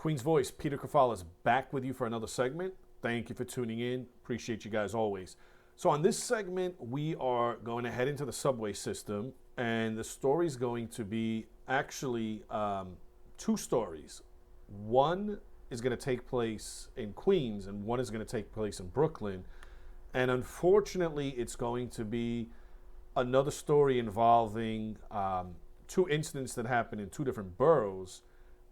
Queen's Voice, Peter Kefalas, back with you for another segment. Thank you for tuning in. Appreciate you guys always. So on this segment, we are going to head into the subway system, and the story is going to be actually two stories. One is going to take place in Queens, and one is going to take place in Brooklyn. And unfortunately, it's going to be another story involving two incidents that happened in two different boroughs,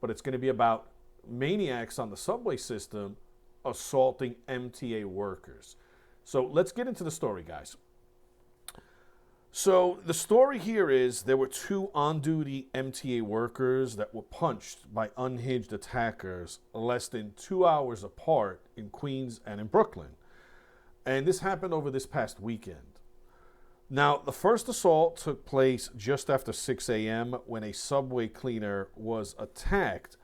but it's going to be about maniacs on the subway system assaulting MTA workers. So let's get into the story, guys. So the story here is there were two on-duty MTA workers that were punched by unhinged attackers less than 2 hours apart in Queens and in Brooklyn. And this happened over this past weekend. Now, the first assault took place just after 6 a.m. when a subway cleaner was attacked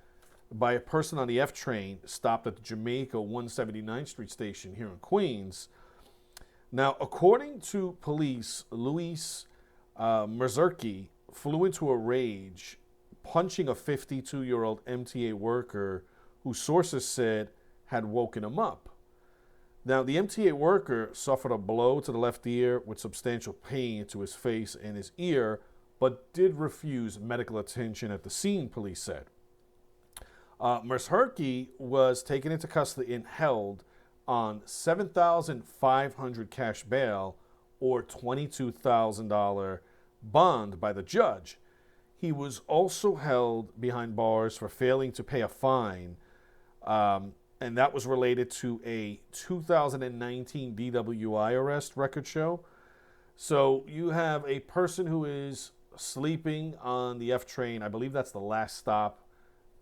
by a person on the F train stopped at the Jamaica 179th Street station here in Queens. Now, according to police, Luis Merzerki flew into a rage, punching a 52-year-old MTA worker who sources said had woken him up. Now, the MTA worker suffered a blow to the left ear with substantial pain to his face and his ear, but did refuse medical attention at the scene, police said. Merzerki was taken into custody and held on $7,500 cash bail or $22,000 bond by the judge. He was also held behind bars for failing to pay a fine, and that was related to a 2019 DWI arrest, record show. So you have a person who is sleeping on the F train. I believe that's the last stop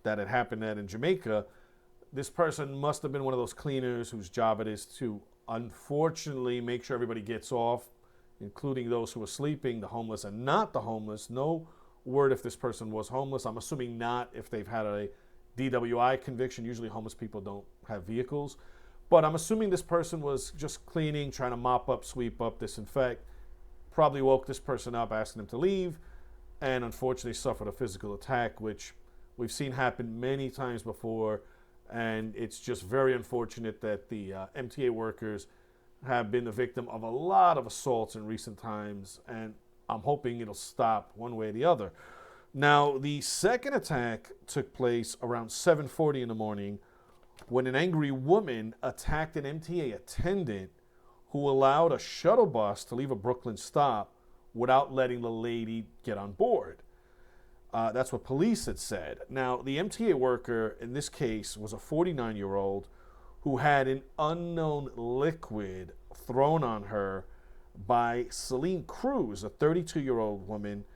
that had happened at in Jamaica. This person must have been one of those cleaners whose job it is to, unfortunately, make sure everybody gets off, including those who are sleeping, the homeless and not the homeless. No word if this person was homeless. I'm assuming not if they've had a DWI conviction. Usually homeless people don't have vehicles. But I'm assuming this person was just cleaning, trying to mop up, sweep up, disinfect. Probably woke this person up, asking them to leave, and unfortunately suffered a physical attack, which we've seen happen many times before. And it's just very unfortunate that the MTA workers have been the victim of a lot of assaults in recent times, and I'm hoping it'll stop one way or the other. Now, the second attack took place around 7:40 in the morning when an angry woman attacked an MTA attendant who allowed a shuttle bus to leave a Brooklyn stop without letting the lady get on board. That's what police had said. Now, the MTA worker in this case was a 49-year-old who had an unknown liquid thrown on her by Celine Cruz, a 32-year-old woman.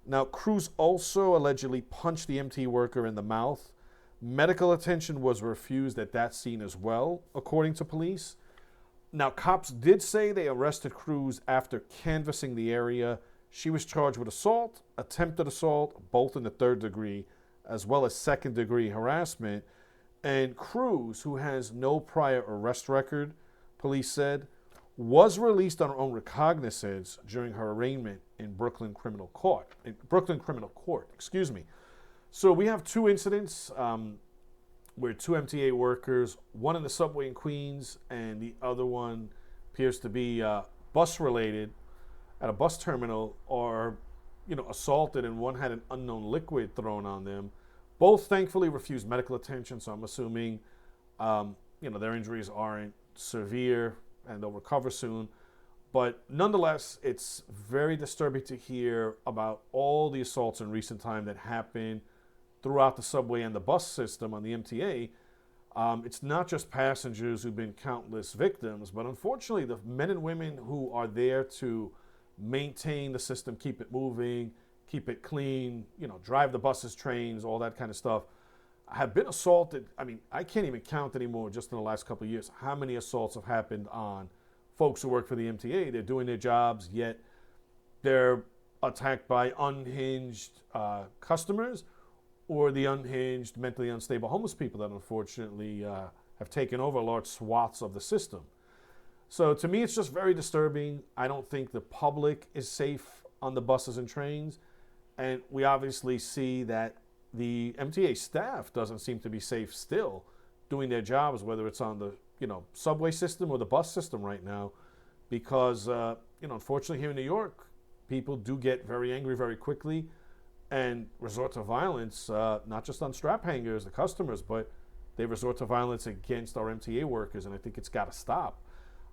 Now, Cruz also allegedly punched the MTA worker in the mouth. Medical attention was refused at that scene as well, according to police. Now, cops did say they arrested Cruz after canvassing the area. She was charged with assault, attempted assault, both in the third degree, as well as second degree harassment. And Cruz, who has no prior arrest record, police said, was released on her own recognizance during her arraignment in Brooklyn Criminal Court. So we have two incidents where two MTA workers, one in the subway in Queens, and the other one appears to be bus related, at a bus terminal, are assaulted, and one had an unknown liquid thrown on them. Both thankfully refused medical attention, so I'm assuming their injuries aren't severe and they'll recover soon. But nonetheless, it's very disturbing to hear about all the assaults in recent time that happen throughout the subway and the bus system on the MTA. It's not just passengers who've been countless victims, but unfortunately the men and women who are there to maintain the system, keep it moving, keep it clean, drive the buses, trains, all that kind of stuff, have been assaulted. I mean, I can't even count anymore just in the last couple of years how many assaults have happened on folks who work for the MTA. They're doing their jobs, yet they're attacked by unhinged customers or the unhinged, mentally unstable homeless people that unfortunately have taken over large swaths of the system. So to me, it's just very disturbing. I don't think the public is safe on the buses and trains. And we obviously see that the MTA staff doesn't seem to be safe still doing their jobs, whether it's on the subway system or the bus system right now, because unfortunately here in New York, people do get very angry very quickly and resort to violence, not just on strap hangers, the customers, but they resort to violence against our MTA workers, and I think it's got to stop.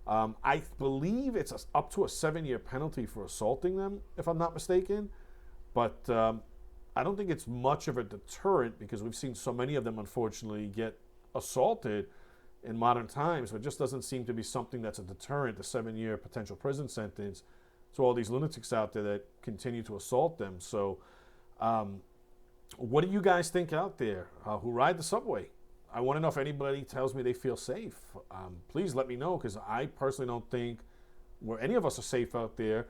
I believe it's up to a 7-year penalty for assaulting them, if I'm not mistaken, but I don't think it's much of a deterrent because we've seen so many of them, unfortunately, get assaulted in modern times. So it just doesn't seem to be something that's a deterrent, a 7-year potential prison sentence to all these lunatics out there that continue to assault them. So what do you guys think out there who ride the subway? I want to know if anybody tells me they feel safe. Please let me know, because I personally don't think any of us are safe out there.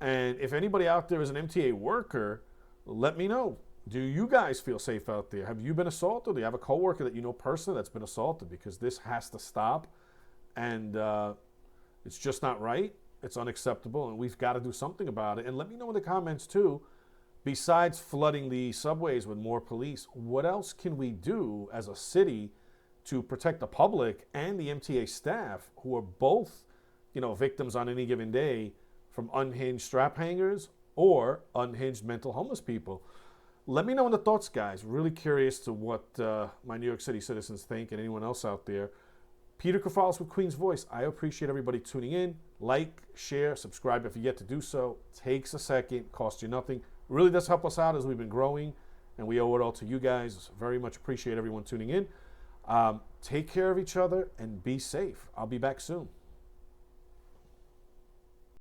And if anybody out there is an MTA worker, let me know. Do you guys feel safe out there? Have you been assaulted? Do you have a coworker that you know personally that's been assaulted? Because this has to stop, and it's just not right. It's unacceptable, and we've got to do something about it. And let me know in the comments too, besides flooding the subways with more police, what else can we do as a city to protect the public and the MTA staff, who are both, victims on any given day from unhinged strap hangers or unhinged mental homeless people? Let me know in the thoughts, guys. Really curious to what my New York City citizens think, and anyone else out there. Peter Kefalas with Queen's Voice. I appreciate everybody tuning in. Like, share, subscribe if you yet to do so. Takes a second, costs you nothing. Really does help us out as we've been growing, and we owe it all to you guys. Very much appreciate everyone tuning in. Take care of each other and be safe. I'll be back soon.